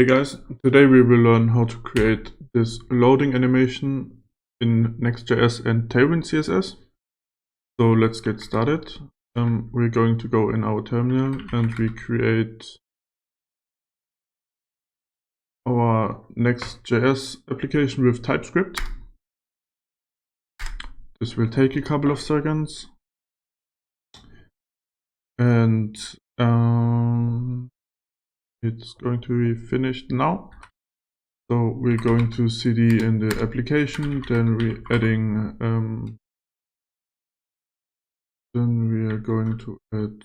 Hey guys, today we will learn how to create this loading animation in NextJS and TailwindCSS. So let's get started. We're going to go in our terminal and we create our NextJS application with TypeScript. This will take a couple of seconds. And it's going to be finished now. So we're going to cd in the application, then we're adding then we are going to add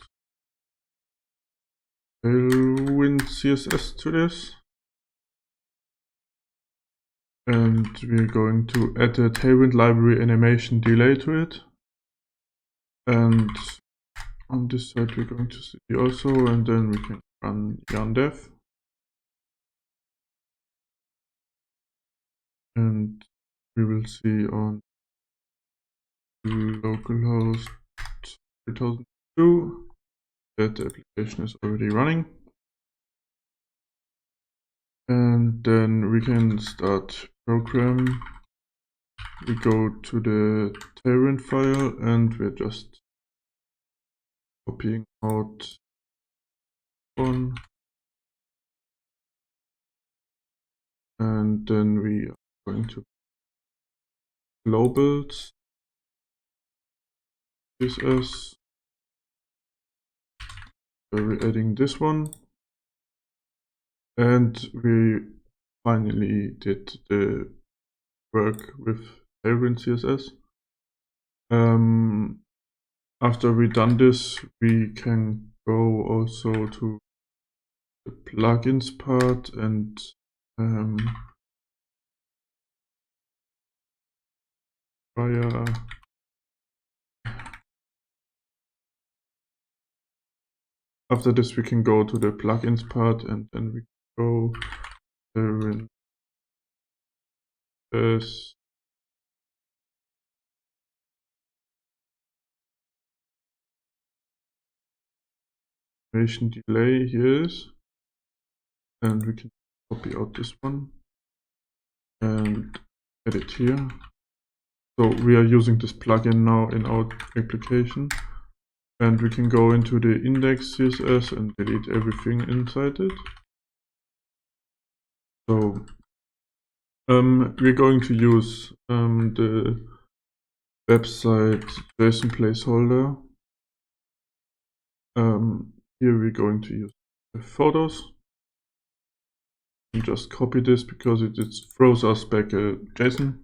TailwindCSS to this. And we're going to add a Tailwind library animation delay to it. And on this side we're going to cd also, and then we can run yarn dev. And we will see on localhost 3002 that the application is already running. And then we can start program. We go to the Tailwind file and we're just copying out one. And then we are going to globals CSS. So we're adding this one. And we finally did the work with TailwindCSS. After we done this, we can go also to the plugins part and after this we can go to the plugins part and then we go this animation delay here is, and we can copy out this one and add it here. So we are using this plugin now in our application, and we can go into the index CSS and delete everything inside it. So we're going to use the website JSON placeholder. Here we're going to use the photos. And just copy this because it throws us back a JSON.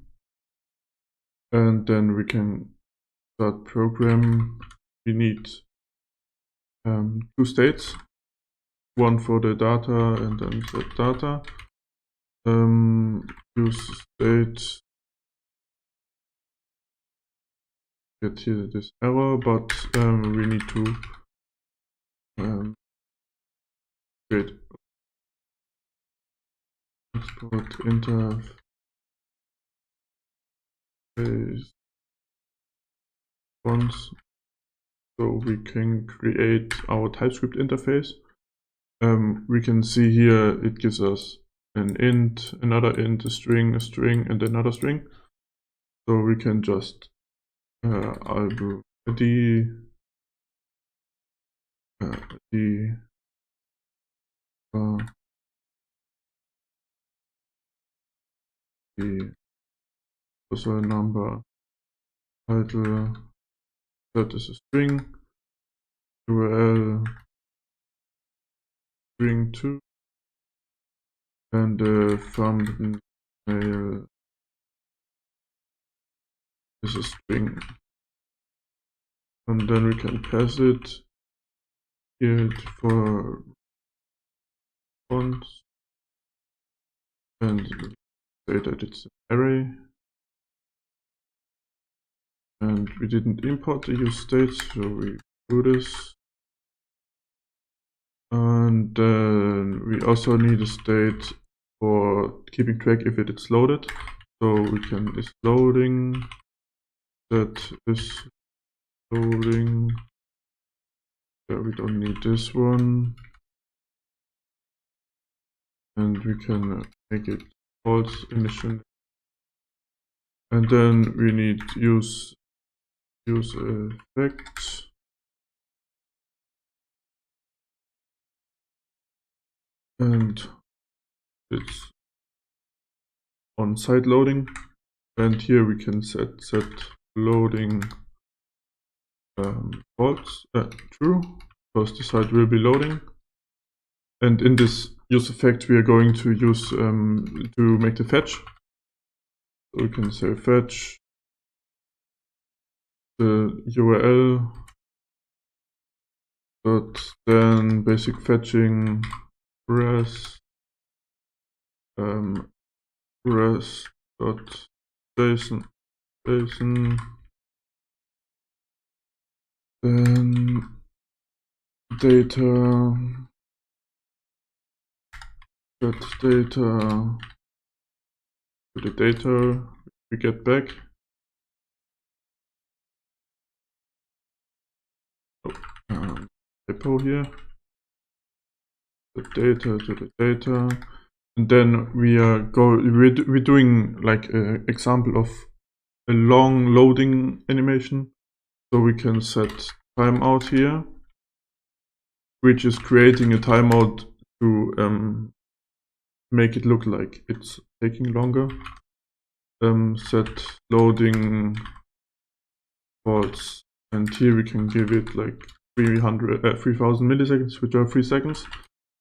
And then we can start program. We need two states, one for the data and then set data. Use state. Get here this error, but we need to create export interface once, so we can create our TypeScript interface. We can see here it gives us an int, another int, a string, and another string. So we can just the also a number, title, that is a string, URL, string 2, and the thumbnail is a string. And then we can pass it here for fonts and say that it's an array. And we didn't import the use state, so we do this. And then we also need a state for keeping track if it is loaded. So we can is loading, that is loading. Yeah, we don't need this one. and we can make it false initially. And then we need use effect. And it's on site loading. And here we can set loading false, true, because the site will be loading. And in this use effect, we are going to use to make the fetch. So we can say fetch the URL dot then basic fetching res res dot JSON then data get data to the data we get back. Typo here. The data to the data, and then we're doing like an example of a long loading animation. So we can set timeout here, which is creating a timeout to make it look like it's taking longer. Set loading false, and here we can give it like 3000 milliseconds, which are 3 seconds.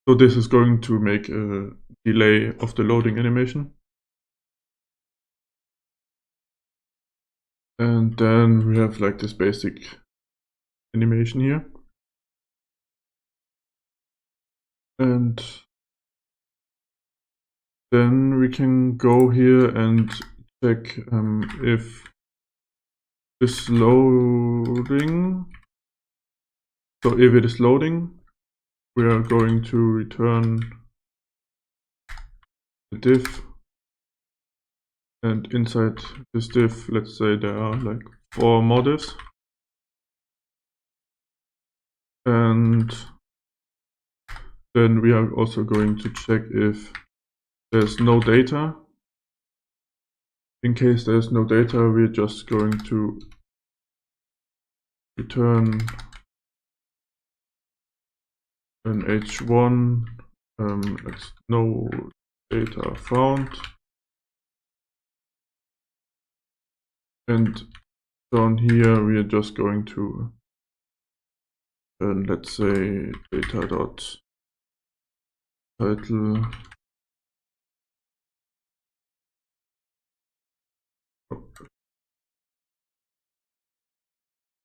So this is going to make a delay of the loading animation. And then we have like this basic animation here. And then we can go here and check if this loading. So if it is loading, we are going to return the div. And inside this div, let's say there are like 4 more divs. And then we are also going to check if there's no data. In case there's no data, we're just going to return an h1, it's no data found. And down here, we are just going to, let's say, data.title.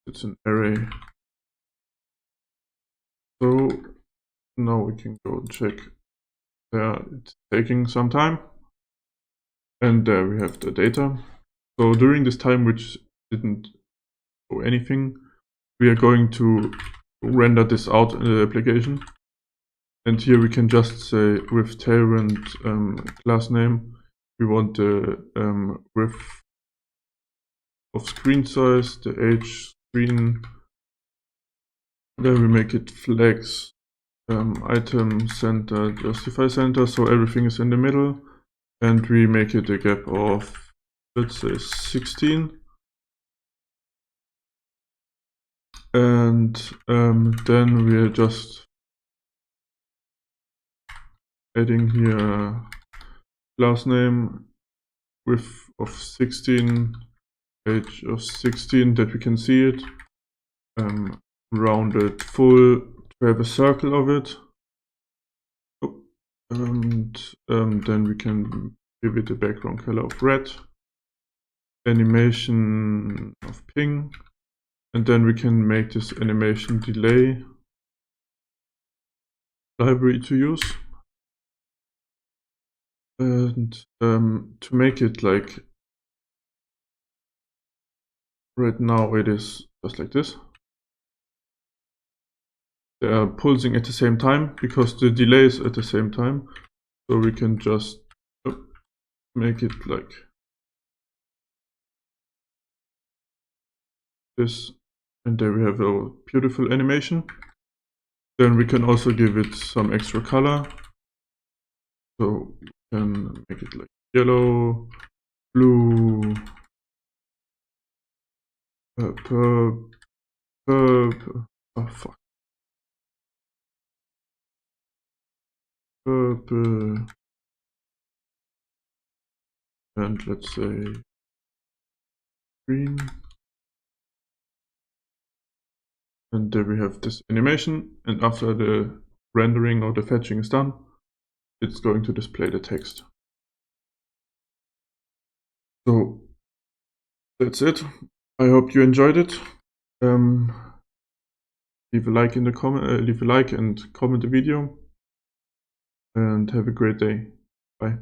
It's an array. So now we can go and check. There, it's taking some time. And there we have the data. So during this time, which didn't do anything, we are going to render this out in the application. And here we can just say with Tailwind class name, we want the width of screen size, the age screen. Then we make it flex item center, justify center, so everything is in the middle. And we make it a gap of, let's say, 16. And then we are just adding here class name, width of 16, age of 16, that we can see it, rounded full to have a circle of it. And then we can give it a background color of red, animation of ping, and then we can make this animation delay library to use. And to make it like right now, it is just like this. They are pulsing at the same time because the delay is at the same time. So we can just make it like this. And there we have a beautiful animation. Then we can also give it some extra color. So we can make it like yellow, blue, purple, oh fuck, purple, and let's say green. And there we have this animation, and after the rendering or the fetching is done, it's going to display the text. So that's it. I hope you enjoyed it. Leave a like in the leave a like and comment the video, and have a great day. Bye.